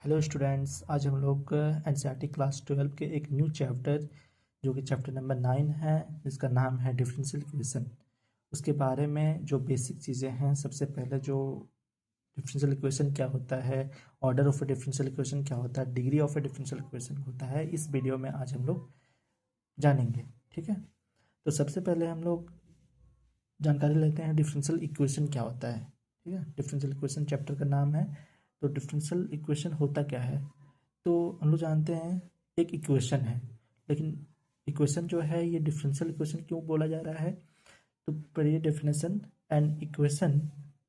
Hello students, आज हम लोग एनसीईआरटी क्लास 12 के एक न्यू चैप्टर जो कि चैप्टर नंबर 9 है, जिसका नाम है डिफरेंशियल इक्वेशन। उसके बारे में जो बेसिक चीज़ें हैं, सबसे पहले जो डिफरेंशियल इक्वेशन क्या होता है, order of a differential equation क्या होता है, degree of a differential equation होता है, इस वीडियो में आज हम लोग जानेंगे। ठीक है, तो सबसे पहले हम लोग जानकारी लेते हैं डिफरेंशियल इक्वेशन क्या होता है। ठीक है, डिफरेंशियल इक्वेशन चैप्टर का नाम है। तो डिफरेंशियल इक्वेशन होता क्या है, तो हम लोग जानते हैं एक इक्वेशन है, लेकिन इक्वेशन जो है ये डिफरेंशियल इक्वेशन क्यों बोला जा रहा है। तो पढ़िए definition, an equation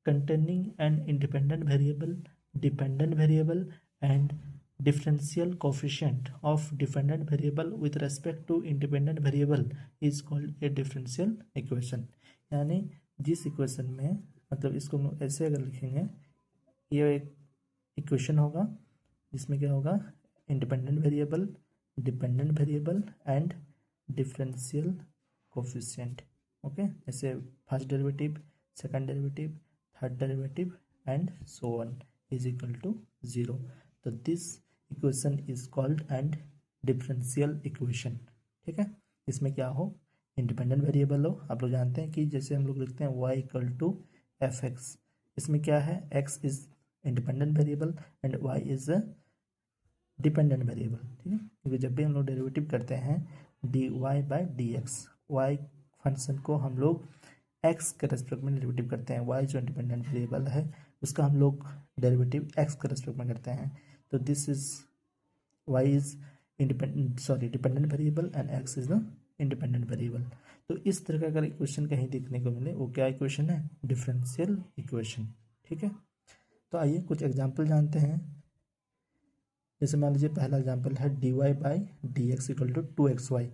containing an independent variable, dependent variable and differential coefficient of dependent variable with respect to independent variable is called a differential equation. यानी जिस इक्वेशन में, मतलब इसको हम लोग ऐसे अगर लिखेंगे, ये एक इक्वेशन होगा जिसमें क्या होगा, independent variable, dependent variable and differential coefficient. Okay, जैसे first derivative, second derivative, third derivative and so on is equal to 0। तो this equation is called and differential equation. ठीक है, इसमें क्या हो, इंडिपेंडेंट वेरिएबल हो। आप लोग जानते हैं कि जैसे हम लोग लिखते हैं y equal to F X, इसमें क्या है, x is independent variable and y is a dependent variable. ठीक है, क्योंकि जब भी हम लोग डेरिवेटिव करते हैं D Y by D X, Y function को हम लोग x के रेस्पेक्ट में डेरिवेटिव करते हैं, y जो इंडिपेंडेंट वेरिएबल है उसका हम लोग डेरिवेटिव x के रेस्पेक्ट में करते हैं। तो this is y is dependent variable and x is the independent variable. तो इस तरह का अगर इक्वेशन कहीं देखने को मिले, वो क्या इक्वेशन है, डिफरेंशियल इक्वेशन। ठीक है, तो आइए कुछ एग्जाम्पल जानते हैं। जैसे मान लीजिए पहला एग्जाम्पल है D Y by D X equal to 2xy।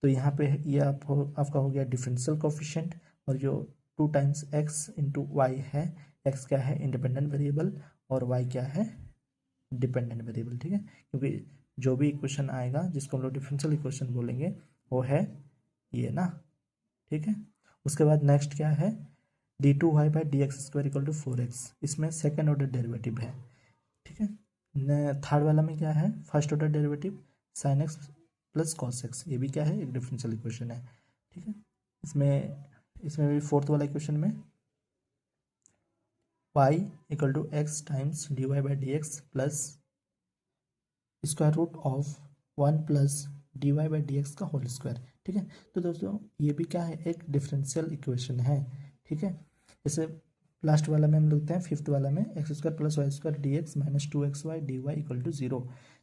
तो यहाँ पे ये आपका हो गया डिफरेंशियल कोफिशिएंट, और जो 2 टाइम्स x इंटू वाई है, x क्या है, इंडिपेंडेंट वेरिएबल, और y क्या है, डिपेंडेंट वेरिएबल। ठीक है, क्योंकि जो भी इक्वेशन आएगा जिसको हम लोग डिफरेंशियल इक्वेशन बोलेंगे वो है ये ना। ठीक है, उसके बाद नेक्स्ट क्या है, D two Y by D X square equal to 4x, इसमें सेकेंड ऑर्डर डेरिवेटिव है। ठीक है, थर्ड वाला में क्या है, first order derivative sine x plus cos x, ये भी क्या है, एक डिफरेंशियल इक्वेशन है। ठीक है, इसमें भी फोर्थ वाला इक्वेशन में y equal to X times D Y by D X plus square root of 1 plus D Y by D X का होल स्क्वायर। ठीक है, तो दोस्तों ये भी क्या है, एक डिफरेंशियल इक्वेशन है। ठीक है, जैसे लास्ट वाला में हम लिखते हैं, फिफ्थ वाला में X square plus Y square D X minus 2xy D Y equal to 0।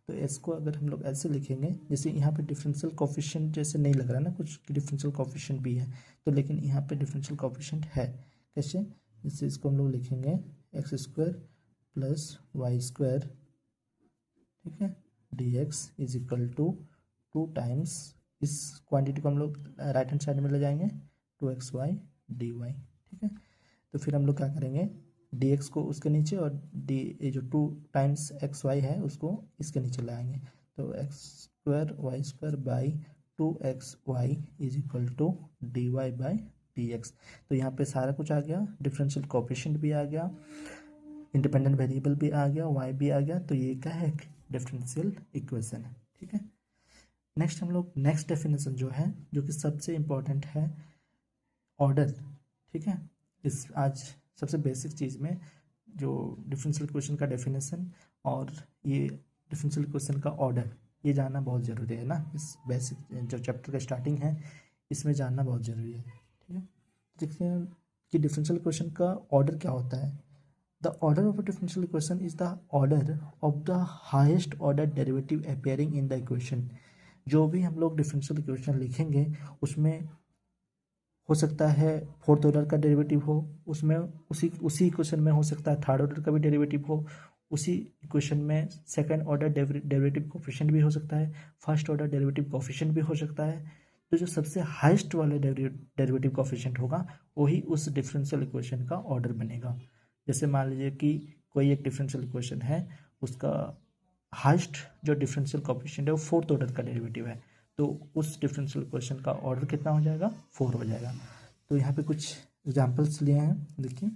तो इसको अगर हम लोग ऐसे लिखेंगे, जैसे यहाँ पे डिफरेंशियल कोफिशिएंट जैसे नहीं लग रहा ना कुछ, डिफरेंशियल कोफिशिएंट भी है, तो लेकिन यहाँ पे डिफरेंशियल कोफिशिएंट है। कैसे, जैसे इसको हम लोग लिखेंगे X square plus Y square, ठीक है, D X is equal to 2 times, इस क्वांटिटी को हम लोग राइट हैंड साइड में ले जाएंगे, 2xy डी वाई। ठीक है, तो फिर हम लोग क्या करेंगे, डी एक्स को उसके नीचे और डी ये जो 2 टाइम्स एक्स वाई है उसको इसके नीचे लाएंगे। तो X square Y square by 2xy is equal to D Y by D X. तो यहाँ पे सारा कुछ आ गया, डिफरेंशियल कोफिशिएंट भी आ गया, इंडिपेंडेंट वेरिएबल भी आ गया, y भी आ गया। तो ये क्या है, डिफरेंशियल इक्वेशन है। ठीक है, नेक्स्ट हम लोग नेक्स्ट डेफिनेशन जो है, जो कि सबसे इम्पोर्टेंट है, ऑर्डर। ठीक है, इस आज सबसे बेसिक चीज़ में जो डिफरेंशियल इक्वेशन का डेफिनेशन और ये डिफरेंशियल इक्वेशन का ऑर्डर, ये जानना बहुत ज़रूरी है ना। इस बेसिक जो चैप्टर का स्टार्टिंग है इसमें जानना बहुत ज़रूरी है। ठीक है, देखते हैं कि डिफरेंशियल इक्वेशन का ऑर्डर क्या होता है। The order of a differential equation is the order of the highest order derivative appearing in the equation। जो भी हम लोग डिफरेंशियल इक्वेशन लिखेंगे उसमें हो सकता है फोर्थ ऑर्डर का डेरिवेटिव हो, उसमें उसी इक्वेशन में हो सकता है थर्ड ऑर्डर का भी डेरिवेटिव हो, उसी इक्वेशन में सेकंड ऑर्डर डेरिवेटिव कोफिशिएंट भी हो सकता है, फर्स्ट ऑर्डर डेरिवेटिव कोफिशिएंट भी हो सकता है। तो जो सबसे हाईएस्ट वाला डेरिवेटिव कोफिशिएंट होगा वही उस डिफरेंशियल इक्वेशन का ऑर्डर बनेगा। जैसे मान लीजिए कि कोई एक डिफरेंशियल इक्वेशन है, उसका हाईएस्ट जो डिफरेंशियल कोफिशिएंट है वो फोर्थ ऑर्डर का डेरिवेटिव है, तो उस डिफरेंशियल इक्वेशन का ऑर्डर कितना हो जाएगा, 4 हो जाएगा। तो यहाँ पे कुछ एग्जांपल्स लिए हैं, देखिए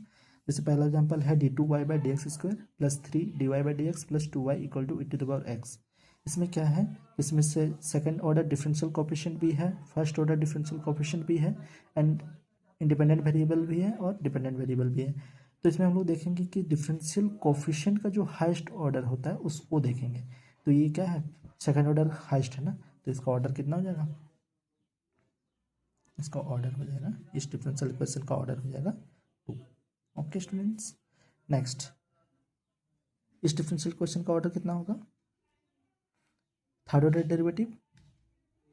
जैसे पहला एग्जाम्पल है d2y/dx² plus 3dy/dx plus 2y equal to e⁻x। इसमें क्या है, इसमें से सेकंड ऑर्डर डिफरेंशियल कोफिशिएंट भी है, फर्स्ट ऑर्डर डिफरेंशियल कोफिशिएंट भी है, एंड इंडिपेंडेंट वेरिएबल भी है और डिपेंडेंट वेरिएबल भी है। तो इसमें हम लोग देखेंगे कि डिफरेंशियल कोफिशिएंट का जो हाईएस्ट ऑर्डर होता है उसको देखेंगे। तो ये क्या है, सेकंड ऑर्डर हाईएस्ट है ना, तो इसका ऑर्डर कितना हो जाएगा, इसका ऑर्डर हो जाएगा, इस डिफरेंशियल इक्वेशन का ऑर्डर हो जाएगा 2। ओके स्टूडेंट्स, नेक्स्ट इस डिफरेंशियल इक्वेशन का ऑर्डर कितना होगा, third order derivative,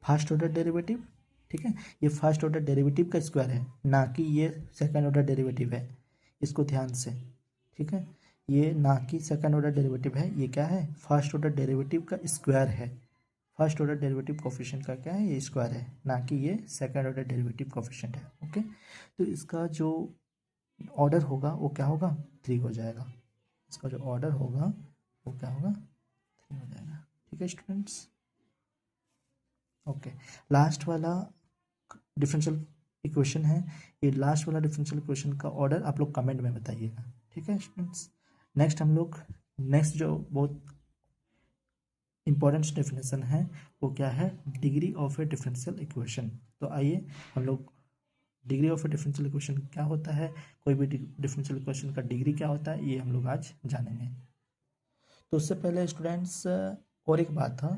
first order derivative, ठीक है। ये फर्स्ट ऑर्डर डेरिवेटिव का स्क्वायर है, ना कि ये सेकंड ऑर्डर डेरिवेटिव है, इसको ध्यान से, ठीक है। ये ना कि सेकंड ऑर्डर डेरिवेटिव है, ये क्या है, फर्स्ट ऑर्डर डेरिवेटिव का स्क्वायर है। फर्स्ट ऑर्डर डेरिवेटिव कोफिशिएंट का क्या है, ये स्क्वायर है, ना कि ये सेकंड ऑर्डर डेरिवेटिव कोफिशिएंट है। ओके, तो इसका जो ऑर्डर होगा वो क्या होगा, 3 हो जाएगा। इसका जो ऑर्डर होगा वो क्या होगा, 3 हो जाएगा। ठीक है स्टूडेंट्स, ओके। लास्ट वाला डिफरेंशियल इक्वेशन है, ये लास्ट वाला डिफरेंशियल इक्वेशन का ऑर्डर आप लोग कमेंट में बताइएगा। ठीक है स्टूडेंट्स, नेक्स्ट हम लोग नेक्स्ट जो बहुत इंपॉर्टेंट डेफिनेशन है वो क्या है, degree of a differential equation. तो आइए हम लोग degree of a differential equation क्या होता है, कोई भी डिफरेंशियल इक्वेशन का डिग्री क्या होता है, ये हम लोग आज जानेंगे। तो उससे पहले स्टूडेंट्स और एक बात था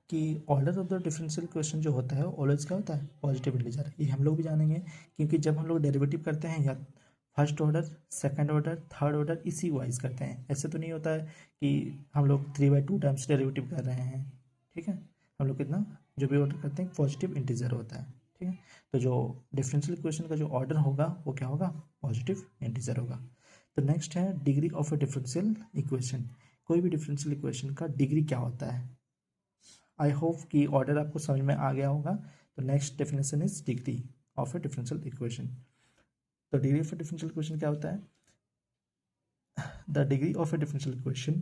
कि order of the differential equation जो होता है ऑलवेज क्या होता है, पॉजिटिव इंटीजर। ये हम लोग भी जानेंगे, क्योंकि जब हम लोग डेरिवेटिव करते हैं या first order, second order, third order इसी वाइज करते हैं। ऐसे तो नहीं होता है कि हम लोग 3/2 टाइम्स डेरिवेटिव कर रहे हैं। ठीक है, हम लोग कितना जो भी ऑर्डर करते हैं पॉजिटिव इंटीजर होता है। ठीक है, तो जो डिफरेंशियल इक्वेशन का जो ऑर्डर होगा वो क्या होगा, पॉजिटिव इंटीजर होगा। तो नेक्स्ट है degree of a differential equation. कोई भी डिफरेंशियल इक्वेशन का डिग्री क्या होता है, आई होप कि ऑर्डर आपको समझ में आ गया होगा। तो next definition is degree of a differential equation. तो degree of a differential equation क्या होता है, the degree of a differential equation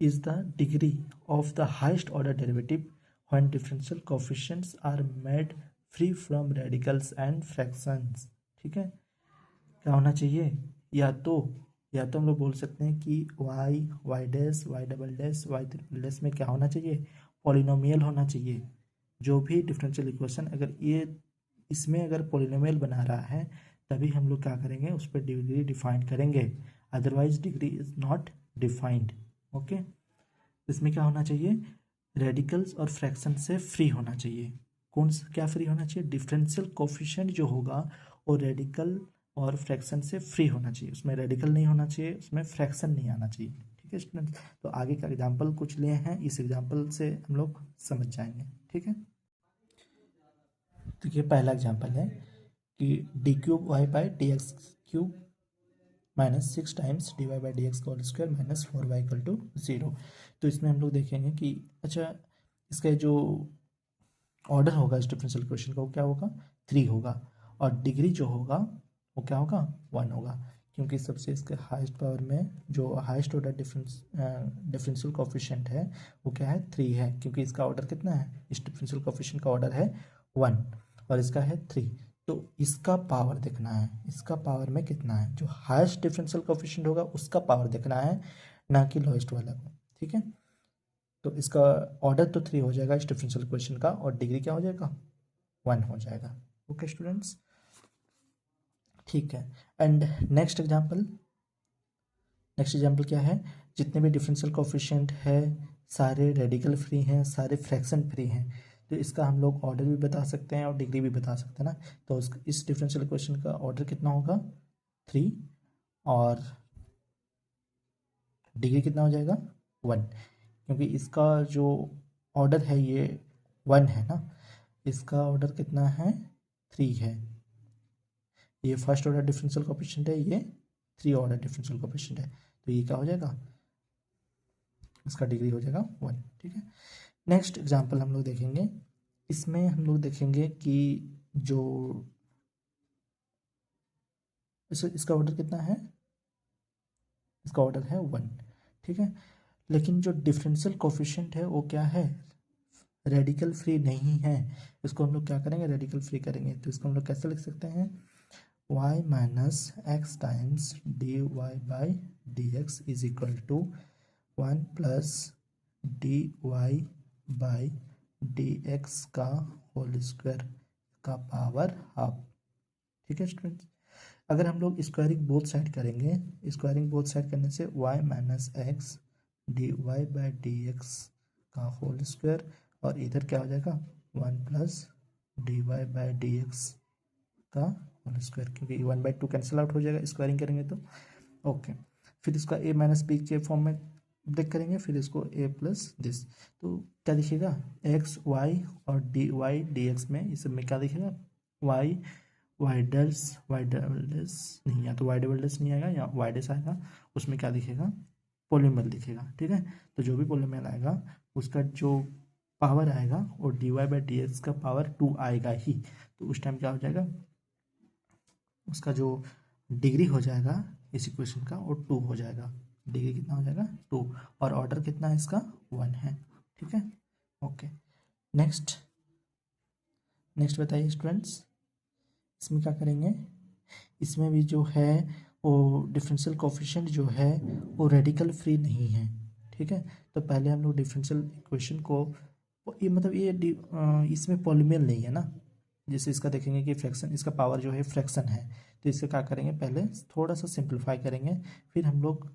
is the degree of the highest order derivative when differential coefficients are made free from radicals and fractions. ठीक है, क्या होना चाहिए, या तो हम लोग बोल सकते हैं कि y dash y double dash y triple dash में क्या होना चाहिए, पॉलिनोमियल होना चाहिए। जो भी डिफरेंशियल इक्वेशन अगर ये इसमें अगर पॉलिनोमियल बना रहा है तभी हम लोग क्या करेंगे, उस पर डिग्री डिफाइन करेंगे, otherwise degree is not defined. Okay, इसमें क्या होना चाहिए, रेडिकल्स और फ्रैक्शन से फ्री होना चाहिए। कौन सा क्या फ्री होना चाहिए, डिफरेंशियल कोफिशिएंट जो होगा वो रेडिकल और फ्रैक्शन से फ्री होना चाहिए, उसमें रेडिकल नहीं होना चाहिए, उसमें फ्रैक्शन नहीं आना चाहिए। ठीक है स्टूडेंट्स, तो आगे का एग्जाम्पल कुछ लिए हैं, इस एग्जाम्पल से हम लोग समझ जाएंगे। ठीक है, तो ये पहला एग्जाम्पल है कि d³ y/dx³ -6 times dy/dx² -4y = 0। तो इसमें हम लोग देखेंगे कि अच्छा इसका जो ऑर्डर होगा इस डिफरेंशियल इक्वेशन का वो क्या होगा, 3 होगा, और डिग्री जो होगा वो क्या होगा, 1 होगा, क्योंकि सबसे इसके हाईएस्ट पावर में जो हाईएस्ट ऑर्डर डिफरेंशियल कोएफिशिएंट है वो क्या है, 3 है, क्योंकि इसका ऑर्डर कितना है, इस डिफरेंशियल कोएफिशिएंट का ऑर्डर है 1 और इसका है 3। तो इसका पावर देखना है, इसका पावर में कितना है, जो हाईएस्ट डिफरेंशियल कोएफिशिएंट होगा उसका पावर देखना है, ना कि लोएस्ट वाला को। ठीक है, तो इसका ऑर्डर तो 3 हो जाएगा इस डिफरेंशियल इक्वेशन का, और डिग्री क्या हो जाएगा, 1 हो जाएगा। ओके स्टूडेंट्स, ठीक है। एंड नेक्स्ट एग्जाम्पल क्या है, जितने भी डिफरेंशियल कोएफिशिएंट है सारे रेडिकल फ्री हैं, सारे फ्रैक्शन फ्री हैं, तो इसका हम लोग ऑर्डर भी बता सकते हैं और डिग्री भी बता सकते हैं ना। तो इस डिफरेंशियल इक्वेशन का ऑर्डर कितना होगा, 3, और डिग्री कितना हो जाएगा, 1, क्योंकि इसका जो ऑर्डर है ये 1 है ना, इसका ऑर्डर कितना है, 3 है। ये फर्स्ट ऑर्डर डिफरेंशियल कोएफिशिएंट है, ये 3 ऑर्डर डिफरेंशियल कोएफिशिएंट है, तो ये क्या हो जाएगा, इसका डिग्री हो जाएगा 1। ठीक है, नेक्स्ट एग्जांपल हम लोग देखेंगे, इसमें हम लोग देखेंगे कि जो इसका ऑर्डर कितना है, इसका ऑर्डर है 1। ठीक है, लेकिन जो डिफरेंशियल कोएफिशिएंट है वो क्या है, रेडिकल फ्री नहीं है। इसको हम लोग क्या करेंगे, रेडिकल फ्री करेंगे, तो इसको हम लोग कैसे लिख सकते हैं, y minus X times D Y by D X is equal to 1 plus D Y by D X का होल स्क्वायर का पावर हाफ। ठीक है स्टूडेंट्स, अगर हम लोग स्क्वायरिंग बोथ साइड करेंगे, स्क्वायरिंग बोथ साइड करने से y minus X D Y by D X का होल स्क्वायर, और इधर क्या हो जाएगा 1 plus D Y by D X का होल स्क्वायर, क्योंकि 1/2 कैंसिल आउट हो जाएगा स्क्वायरिंग करेंगे तो। ओके, फिर इसका a माइनस बी के फॉर्म में ब्रेक करेंगे, फिर इसको a प्लस दिस, तो क्या दिखेगा x y और डी वाई डी एक्स में इस सब में क्या दिखेगा y वाई डबल डैश नहीं, या तो वाई डबल डैश नहीं आएगा या वाई डैश आएगा, उसमें क्या दिखेगा पोलिमल दिखेगा। ठीक है, तो जो भी पोलिमल आएगा उसका जो पावर आएगा वो D Y by D X का पावर 2 आएगा ही, तो उस टाइम क्या हो जाएगा उसका जो डिग्री हो जाएगा इस इक्वेशन का वो 2 हो जाएगा। डिग्री कितना हो जाएगा 2, और ऑर्डर कितना है इसका 1 है। ठीक है, ओके। नेक्स्ट बताइए स्टूडेंट्स, इसमें क्या करेंगे, इसमें भी जो है वो डिफरेंशियल कोफिशिएंट जो है वो रेडिकल फ्री नहीं है। ठीक है, तो पहले हम लोग डिफरेंशियल इक्वेशन को, ये मतलब ये इसमें पॉलिनोमियल नहीं है ना, जैसे इसका देखेंगे कि फ्रैक्शन, इसका पावर जो है फ्रैक्शन है, तो इससे क्या करेंगे पहले थोड़ा सा सिंप्लीफाई करेंगे, फिर हम लोग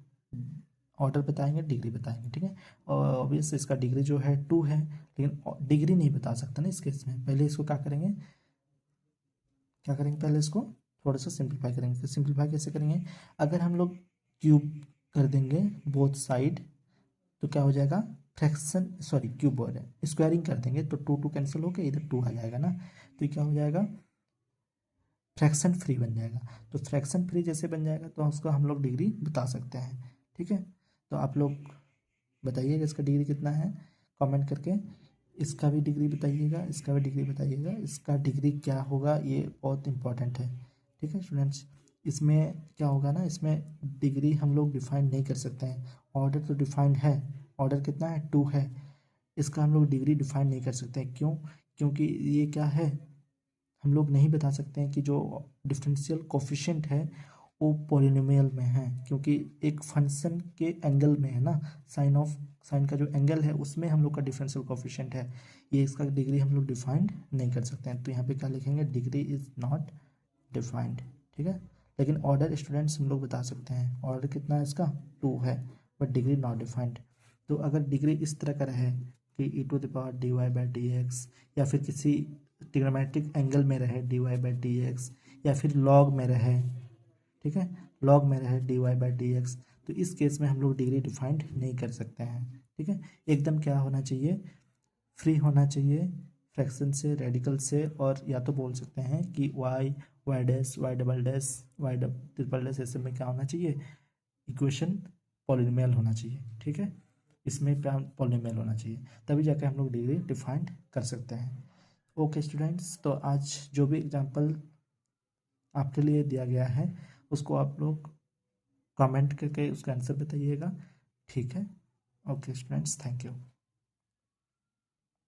ऑर्डर बताएंगे, डिग्री बताएंगे। ठीक है, और ऑब्वियस इसका डिग्री जो है 2 है, लेकिन डिग्री नहीं बता सकता ना इस केस में। पहले इसको क्या करेंगे पहले इसको थोड़ा सा सिंप्लीफाई करेंगे। फिर सिंप्लीफाई कैसे करेंगे, अगर हम लोग क्यूब कर देंगे बोथ साइड तो क्या हो जाएगा फ्रैक्शन, सॉरी क्यूब बोल रहे हैं, स्क्वायरिंग कर देंगे तो 2 कैंसिल होकर इधर 2 आ जाएगा ना, तो क्या हो जाएगा फ्रैक्शन फ्री बन जाएगा। तो फ्रैक्शन फ्री जैसे बन जाएगा तो उसका हम लोग डिग्री बता सकते हैं। ठीक है, तो आप लोग बताइएगा इसका डिग्री कितना है कमेंट करके, इसका भी डिग्री बताइएगा, इसका भी डिग्री बताइएगा, इसका डिग्री क्या होगा ये बहुत इंपॉर्टेंट है। ठीक है स्टूडेंट्स, इसमें क्या होगा ना, इसमें डिग्री हम लोग डिफाइन नहीं कर सकते हैं, ऑर्डर तो डिफाइंड है, ऑर्डर कितना है 2 है, इसका हम लोग डिग्री डिफाइन नहीं कर सकते हैं। क्यों, क्योंकि ये क्या है हम लोग नहीं बता सकते हैं कि जो डिफरेंशियल कोफिशिएंट है वो पॉलिनोमियल में है, क्योंकि एक फंक्शन के एंगल में है ना, साइन का जो एंगल है उसमें हम लोग का डिफरेंशियल कोफिशिएंट है, ये इसका डिग्री हम लोग डिफाइंड नहीं कर सकते हैं। तो यहाँ पे क्या लिखेंगे डिग्री इज नॉट डिफाइंड। ठीक है, लेकिन ऑर्डर स्टूडेंट्स हम लोग बता सकते हैं, ऑर्डर कितना है इसका 2 है, बट डिग्री नॉट डिफाइंड। तो अगर डिग्री इस तरह का रहे कि e⁻dy/dx, या फिर किसी ट्रिग्नोमेट्रिक एंगल में रहे dy/dx, या फिर लॉग में रहे, ठीक है लॉग में रहे dy/dx, तो इस केस में हम लोग डिग्री डिफाइंड नहीं कर सकते हैं। ठीक है, एकदम क्या होना चाहिए फ्री होना चाहिए फ्रैक्शन से, रेडिकल से, और या तो बोल सकते हैं कि Y dash Y double dash Y triple dash, ऐसे में क्या होना चाहिए इक्वेशन पॉलिनोमियल होना चाहिए। ठीक है, इसमें पॉलिनोमियल होना चाहिए, तभी जाकर हम लोग डिग्री डिफाइंड कर सकते हैं। ओके स्टूडेंट्स, तो आज जो भी एग्जांपल आपके लिए दिया गया है उसको आप लोग कमेंट करके उसका आंसर बताइएगा। ठीक है, ओके स्टूडेंट्स, थैंक यू।